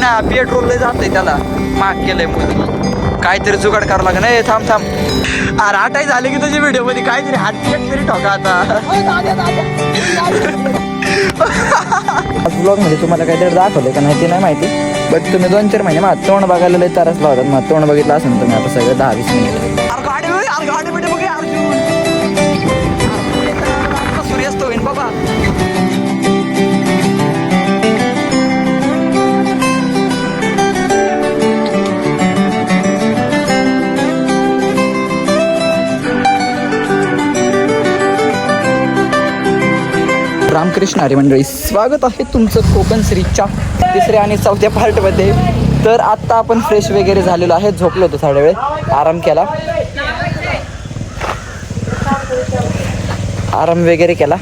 ना पेट्रोल लय जातंय त्याला, महाग केलंय मोदी. काहीतरी जुगाड करावं लागेल. नाही थांब थांब, अरे आटाई झाले की तुझ्या व्हिडिओ मध्ये काहीतरी हात एक तरी ठोका आता. ब्लॉग मध्ये तुम्हाला काहीतरी दाखवलं का नाही ते नाही माहिती, बट तुम्ही 2-4 महिने माझं तोंड बघायला लय तरच लावतात. मग तोंड बघितलं असेल तुम्ही आता सगळं 10-20 मिनिट. सूर्यास्त होईन बाबा. रामकृष्ण हरी मंडळी, स्वागत आहे तुमचं कोकण सिरीजच्या 3ऱ्या आणि 4थ्या पार्टमध्ये. तर आत्ता आपण फ्रेश वगैरे झालेलो आहे, झोपलो होतो थोड्या वेळ, आराम केला, आराम वगैरे केला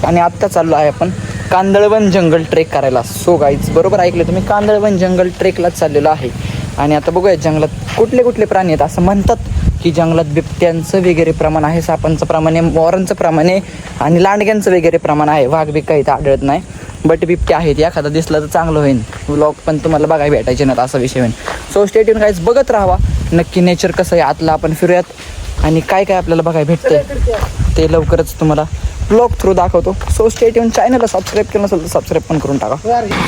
आणि आत्ता चाललो आहे आपण कांदळवन जंगल ट्रेक करायला. सो गाईज, बरोबर ऐकलं तुम्ही, कांदळवन जंगल ट्रेकलाच चाललेलो आहे. आणि आता बघूया जंगलात कुठले कुठले प्राणी आहेत. असं म्हणतात की जंगलात बिबट्यांचं वगैरे प्रमाण आहे, सापांचं प्रमाण आहे, मोरांचं प्रमाण आहे आणि लांडग्यांचं वगैरे प्रमाण आहे. वाघ बी काही इथं आढळत नाही, बट बिबट्या आहेत. एखादा दिसला तर चांगलं होईल, व्लॉग पण तुम्हाला बघायला भेटायचे नाहीत असा विषय होईल. सो स्टे ट्यून गाईज, बघत राहावा नक्की नेचर कसं आहे आतलं. आपण फिरूयात आणि काय काय आपल्याला बघायला भेटतंय ते लवकरच तुम्हाला ब्लॉग थ्रू दाखवतो. So stay tune. चॅनलला सबस्क्राईब केलं नसेल तर सबस्क्राईब पण करून टाका.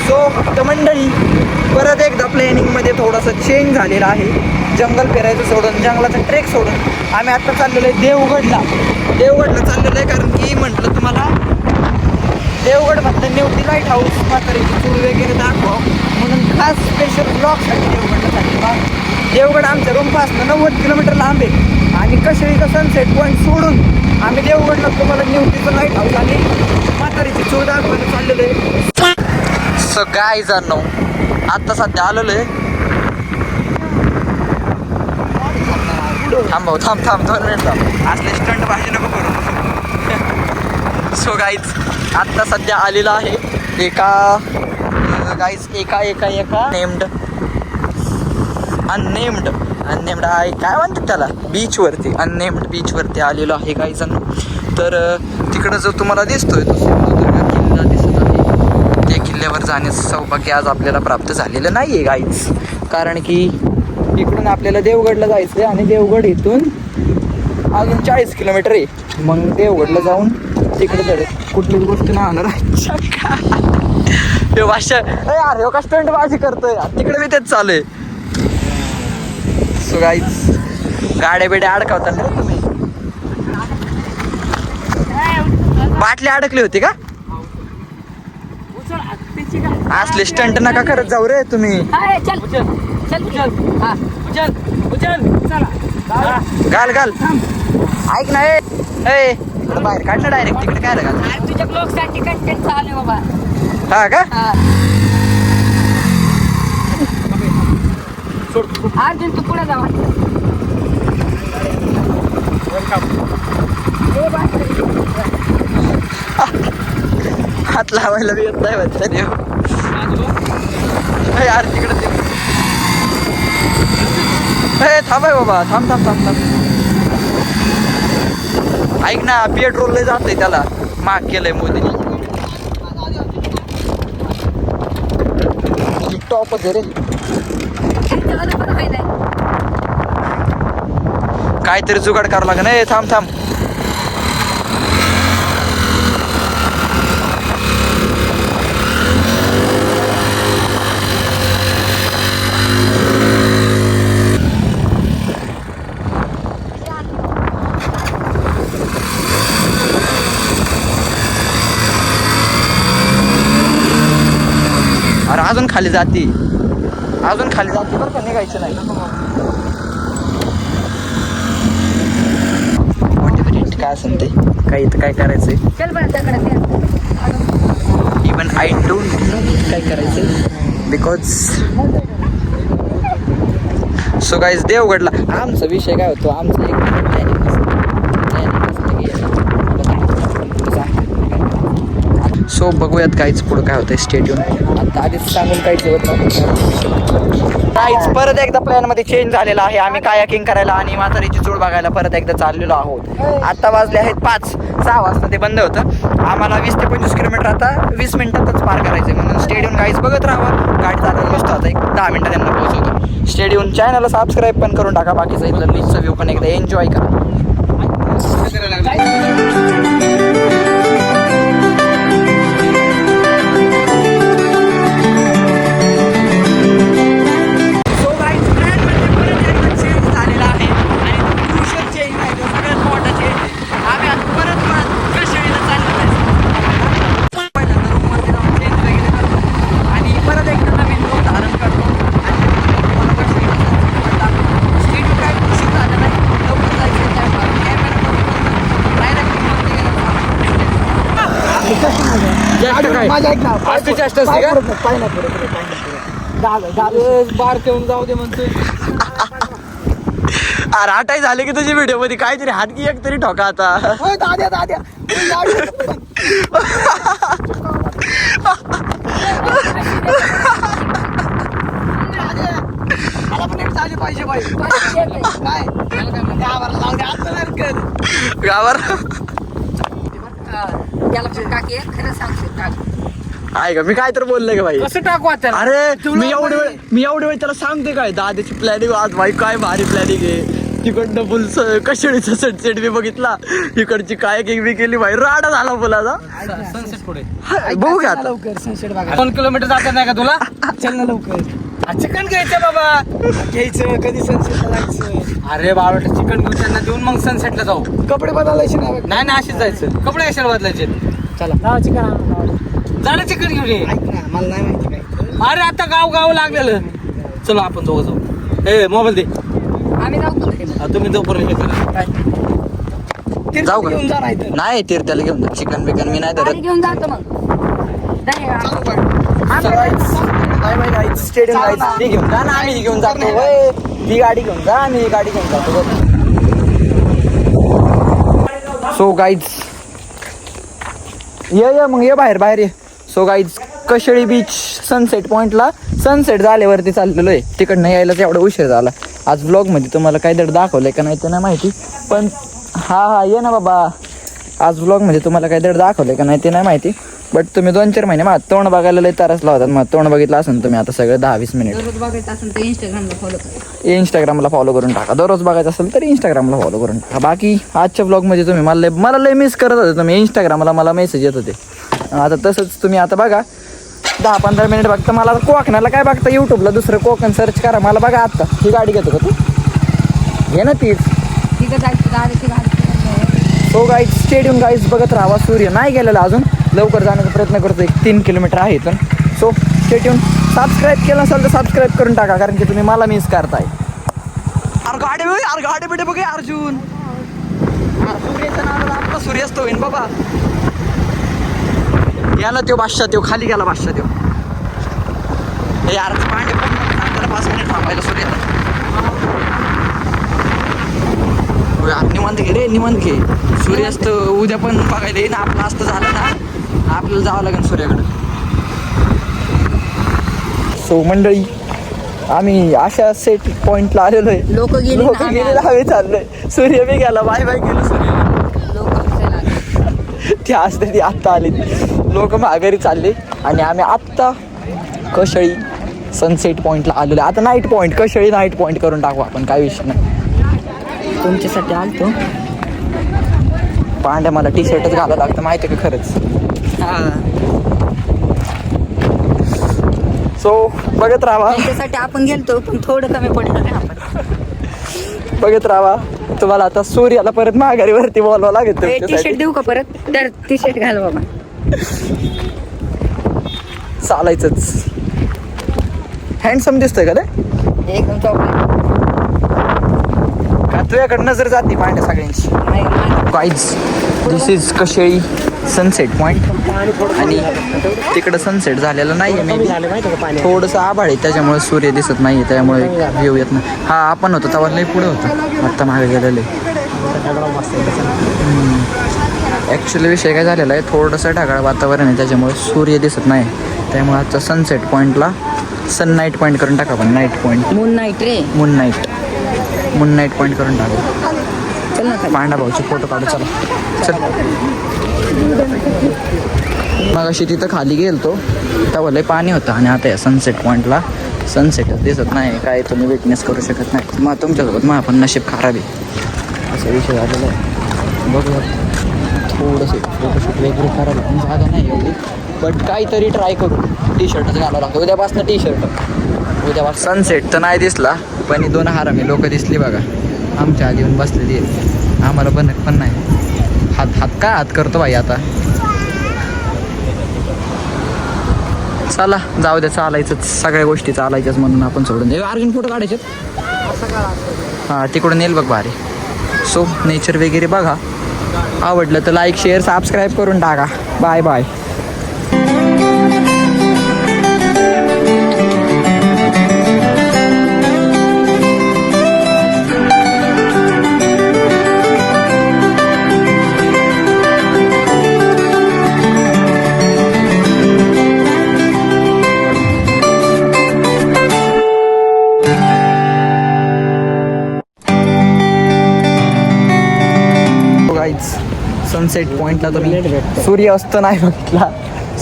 सो मंडळी, परत एकदा प्लॅनिंगमध्ये थोडंसं चेंज झालेलं आहे. जंगल फिरायचं सोडून, जंगलाचा ट्रेक सोडून आम्ही आता चाललेलो आहे देवगडला चाललेलो आहे. कारण की म्हटलं तुम्हाला देवगड म्हटलं नेवती लाईट हाऊस म्हातारीची चूल वगैरे दाखवा म्हणून खास स्पेशल ब्लॉगसाठी देवगडला चाललेलो. देवगड आमच्या रूमपासून 90 किलोमीटर लांब आहे आणि कशेळीचा सनसेट पॉईंट सोडून आम्ही देवगडला तुम्हाला नेवतीचं लाईट हाऊस आणि म्हातारीची चूल दाखवायला चाललेलो आहे. सो काय जाणव आत्ता सध्या आलेलो आहे. थांब 2 मिनिट असले स्टंट पाहिजे नको करू. सो गाईज, आत्ता सध्या आलेला आहे एका अननेम्ड आहे, काय म्हणतात त्याला, अननेम्ड बीचवरती आलेलो आहे काही जण. तर तिकडं जो तुम्हाला दिसतोय तो सिंधुदुर्ग किल्ला दिसत आहे. त्या किल्ल्यावर जाण्याचं सौभाग्य आज आपल्याला प्राप्त झालेलं नाही आहे गाईज, कारण की इकडून आपल्याला देवगडला जायचं आहे आणि देवगड इथून अजून 40 किलोमीटर आहे. मग देवगडला जाऊन तिकडे जर कुठलीच गोष्ट नाही होणार. अरे का स्टंट बाजी करतोय तिकडे मी तेच चालू आहे. सो गाईज, गाड्या बिड्या अडकावतात ना तुम्ही. बाटली अडकली होती का? असले स्टंट नका करत जाऊ रे तुम्ही. घाल ऐक ना, बाहेर काढ ना डायरेक्ट तिकडे. काय घाल तुझ्या ब्लॉग साठी कंटेंट चालू आहे बाबा. हा का? अर्जुन तू पुढे जा. हात लावायला बी येत नाही म्हणता देव. यार तिकडे थांबाय बाबा, थांब. ऐक ना, पेट्रोल लय जातंय त्याला, महाग केलंय मोदीने. टॉपच आहे रे. काहीतरी जुगाड करावं लागेल. नाही थांब. अरे अजून खाली जाते बरं का, निघायचं नाही. काय असेल ते काय इथं काय करायचंय. इवन आय डोंट नो काय करायचंय बिकॉज. सो गाईज, देवगडला आमचा विषय काय होतो, आमचं एक प्लॅनिंग असतं की सो सो बघूयात काहीच पुढं काय होतंय स्टेडियम. आता आधीच सांगून काही ठेवत काहीच. परत एकदा प्लॅन मध्ये चेंज झालेला आहे. आम्ही कायाकिंग करायला आणि म्हातारीची चूळ बघायला परत एकदा चाललेलो आहोत. आता वाजले आहेत 5-6 वाजता ते बंद होतं. आम्हाला 20 ते 25 किलोमीटर आता 20 मिनिटातच पार करायचंय म्हणून स्टेडियम काहीच बघत राहावं. गाडी चालवून बसतो आता एक 10 मिनिटात त्यांना पोहोचवतो. स्टेडियम चॅनलला सबस्क्राईब पण करून टाका. बाकीचा इथलं नीटचा व्ह्यू पण एकदा एन्जॉय करा. अरे आटाई झाले की तुझी व्हिडिओ मध्ये काहीतरी हातकी एक तरी ठोका आता. गावावर खरं सांगते टाक. आहे का मी काय तर बोलले का भाई. कसं टाकू आता? अरे मी एवढे वेळ त्याला सांगते काय दादाची प्लॅनिंग आज भाई काय भारी प्लॅनिंग आहे. तिकडनं फुल कशेळीचा सनसेट मी बघितला. इकडची काय बी केली भाई. राडा झाला फुलाचा. सनसेट पुढे बघू घ्या लवकर सनसेट बघा. 2 किलोमीटर जात नाही का तुला? चल ना लवकर. चिकन घ्यायचं बाबा. घ्यायचं कधी सनसेटला जायचं. अरे बाबा चिकन घेऊन त्यांना देऊन मग सनसेटला जाऊ. कपडे बदलायचे नाही ना असेच जायचं. कपडे कशाला बदलायचे? चला चिकन झालं चिकन घेऊन ये. मला नाही माहिती काय. अरे आता गाव लागलेलं. चलो आपण दोघं जाऊ. ए मोबाईल दे. आम्ही जाऊ तुम्ही जोपर्यंत हे करा. जाऊ का? नाही तीर्थाला घेऊन जा. चिकन बिकन मी नाही धरत. घेऊन जातो मग. स्टेडियम जायचं ती घेऊन जा ना. आम्ही घेऊन जातो. ती गाडी घेऊन जा. आम्ही ही गाडी घेऊन जातो. सो गाईज ये मग ये बाहेर ये. So guys Kasheli beach sunset पॉइंटला सनसेट झाल्यावरती चाललेलो आहे. तिकडनं यायलाच एवढा उशीर झाला. आज व्लॉगमध्ये तुम्हाला काही दर दाखवलंय का नाही ते नाही माहिती. पण हा ये ना बाबा. आज व्लॉगमध्ये तुम्हाला काही दर दाखवलंय का नाही ते नाही माहिती. बट तुम्ही 2-4 महिने मग तोंड बघायला लय तरच लावतात. मग तोंड बघितलं असेल तुम्ही आता सगळं 10-20 मिनिट. दररोज बघायचं असेल तर इंस्टाग्रामला फॉलो करा. इंस्टाग्रामला फॉलो करून टाका. दररोज बघायचं असेल तर इंस्टाग्रामला फॉलो करून टाका. बाकी आजच्या ब्लॉगमध्ये तुम्ही मला लय मिस करत होते. तुम्ही इंस्टाग्रामला मला मेसेज येत होते. आता तसंच तुम्ही आता बघा 10-15 मिनिट बघता. मला कोकणाला काय बघता यूट्यूबला दुसरं कोकण सर्च करा. मला बघा आत्ता ही गाडी घेतो का तू? घे ना तीच. तिथं जायचं गाडीची गाडी. सो गाईज स्टेडियम गाईज बघत राहावा. सूर्य नाही गेलेला अजून. लवकर जाण्याचा प्रयत्न करतो. 1-3 किलोमीटर आहे इथून. सो स्टेडियम सबस्क्राईब केलं नसेल तर सबस्क्राईब करून टाका. कारण की तुम्ही मला मिस करताय. अरे गाडी बिडे बघे अर्जुन. सूर्याच्या नावाला आपला सूर्यास्त होईन बाबा. याला त्यो बादशाह त्यो खाली गेला. बादशाह त्यो हे यार पांडे 5 मिनिट थांबायला सूर्य. निवांत घे रे निवांत घे. सूर्यास्त उद्या पण बघायला येईन. आपलं असतं झालं ना आपल्याला जावं लागेल सूर्याकडे. सो मंडळी आम्ही अशा सेट पॉइंटला आलेलो आहे. लोक गेले हवे चाललोय. सूर्य बी गेला. बाय गेलं सूर्य. ती असते ती आत्ता आली. लोक माघारी चालले आणि आम्ही आत्ता कशेळी सनसेट पॉइंटला आलेलो आहे. आता night point Kasheli night point करून टाकू आपण. काय विषय नाही. तुमच्यासाठी आलतो. पांड्या मला टी शर्टच घालावं लागतं माहिती आहे का खरंच. सो बघत राहा. त्याच्यासाठी आपण गेलतो पण थोडं कमी पडलं रे आपण. बघत राहा. तुम्हाला आता सूर्याला परत माघारी वरती बोलावं लागेल. टी शर्ट देऊ का परत? तर टी शर्ट घाल बाबा. चालायचंच. हँडसम दिसतोय का ते? एकदम चॉकलेट. का तुझ्याकडे नजर जाते पांड्या सगळ्यांची. Guys this is Kasheli sunset point. आणि तिकडं सनसेट झालेलं नाही आहे. मे बी थोडंसं आभाळ आहे त्याच्यामुळे सूर्य दिसत नाही आहे. त्यामुळे व्ह्यू येत नाही. हा आपण होतो तेव्हा लई पुढे होतं. आत्ता मागे गेलेलं आहे. ॲक्च्युली विषय काय झालेला आहे, थोडंसं ढगाळ वातावरण आहे त्याच्यामुळे सूर्य दिसत नाही. त्यामुळे आजचा सनसेट पॉईंटला सन नाईट पॉईंट करून टाका. पण नाईट पॉईंट मून नाईट रे. मून नाईट पॉईंट करून टाकू. चल ना खाली. पांडा भाऊचे फोटो काढू. चला चल. मग अशी तिथं खाली गेलतो तेव्हा लय पाणी होतं आणि आता या सनसेट पॉईंटला सनसेटच दिसत नाही. काय तुम्ही विटनेस करू शकत नाही. मग तुमच्यासोबत मग आपण नशीब खराब आहे असा विषय झालेला आहे. बघूया थोडंसं फोटोशूट वगैरे करायला पण जागा नाही एवढी, बट काहीतरी ट्राय करू. टी शर्टच घालावं लागतं उद्यापासून. टी शर्ट उद्यापासून. सनसेट तर नाही दिसला पण ही 2 हारामी लोक दिसली बघा आमच्या आधी येऊन बसलेली आहे. आम्हाला बनत पण नाही. हात काय हात करतो बाई आता. चला जाऊ द्या, चालायचंच. सगळ्या गोष्टी चालायच्याच म्हणून आपण सोडून देऊ. अर्जुन फोटो काढायचे. हां तिकडून येईल बघ भारी. सो नेचर वगैरे बघा. आवडलं तर लाईक शेअर सबस्क्राईब करून टाका. Bye bye. सनसेट पॉईंटला तुम्ही सूर्यास्त नाही बघितला.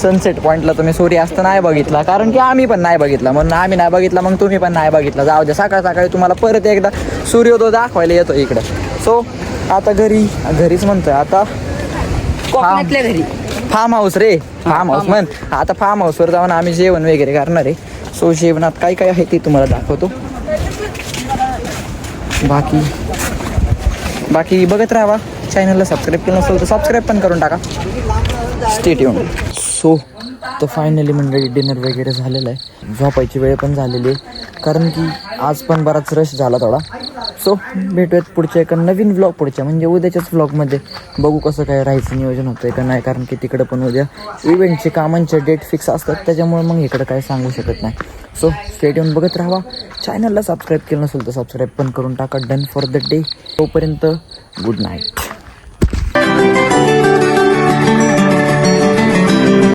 सनसेट पॉईंटला तुम्ही सूर्यास्त नाही बघितला कारण की आम्ही पण नाही बघितला. म्हणून आम्ही नाही बघितला मग तुम्ही पण नाही बघितला. जाऊ द्या, सकाळ सकाळी तुम्हाला परत एकदा सूर्योदय दाखवायला येतो इकडं. सो आता घरीच म्हणतोय आता. कोकणातल्या घरी फार्म हाऊस रे. फार्म हाऊस म्हण. आता फार्म हाऊसवर जाऊन आम्ही जेवण वगैरे करणार आहे. सो जेवणात काय काय आहे ते तुम्हाला दाखवतो. बाकी बघत राहा. चॅनलला सबस्क्राईब केलं नसेल तर सबस्क्राईब पण करून टाका. Stay tune. सो तर फायनली मंडळी डिनर वगैरे झालेलं आहे. झोपायची वेळ पण झालेली आहे कारण की आज पण बराच रश झाला थोडा. सो भेटूयात पुढच्या एका नवीन व्लॉग, पुढच्या म्हणजे उद्याच्याच व्लॉगमध्ये. बघू कसं काय राहायचं नियोजन होतं आहे का नाही, कारण की तिकडं पण उद्या इव्हेंटचे कामांचे डेट फिक्स असतात त्याच्यामुळे मग इकडं काय सांगू शकत नाही. सो स्टेट येऊन बघत राहा. चॅनलला सबस्क्राईब केलं नसेल तर सबस्क्राईब पण करून टाका. Done for the day. तोपर्यंत गुड नाईट.